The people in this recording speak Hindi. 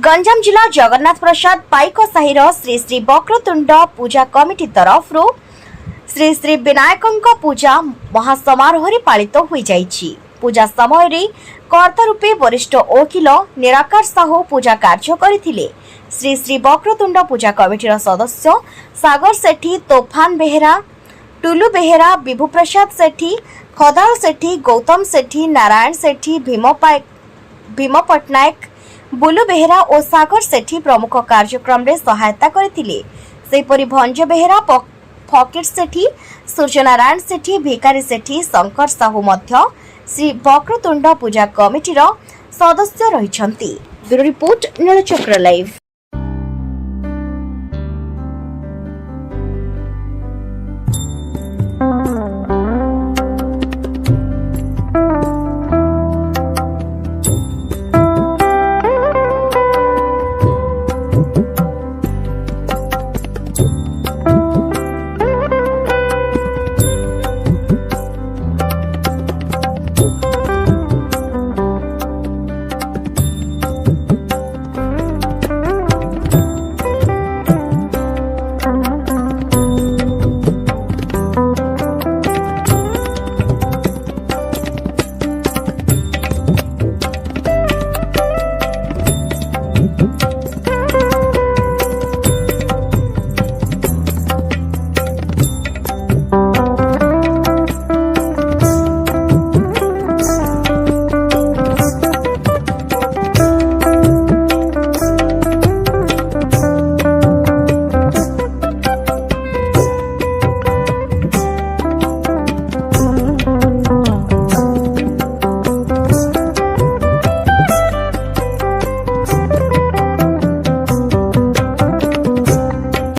गंजाम जिला जगन्नाथ प्रसाद पाइक साहिर श्री श्री वक्रतुंड पूजा कमिटी तरफ श्री श्री विनायक पूजा महासमारोह पालित हो जाइछि। पूजा समय रे कर्ता रूपे वरिष्ठ वकील निराकार साहू पूजा कार्य करथिले। श्री श्री वक्रतुंड पूजा कमिटीर सदस्य सागर सेठी, तोफान बेहेरा, टुलू बेहेरा, विभू प्रसाद सेठी, खदाल सेठी, गौतम सेठी, नारायण सेठी, भीम पटनायक, बुलू बेहेरा और सागर सेठी प्रमुख कार्यक्रम रे सहायता करथिले। सेपरि भंज बेहेरा, फकीर सेठी, सूर्यनारायण सेठी, भिकारी सेठी, शंकर साहू मध्य श्री वक्रतुंड पूजा कमिटीर सदस्य रहिछंती। Bureau report Nilachakra live.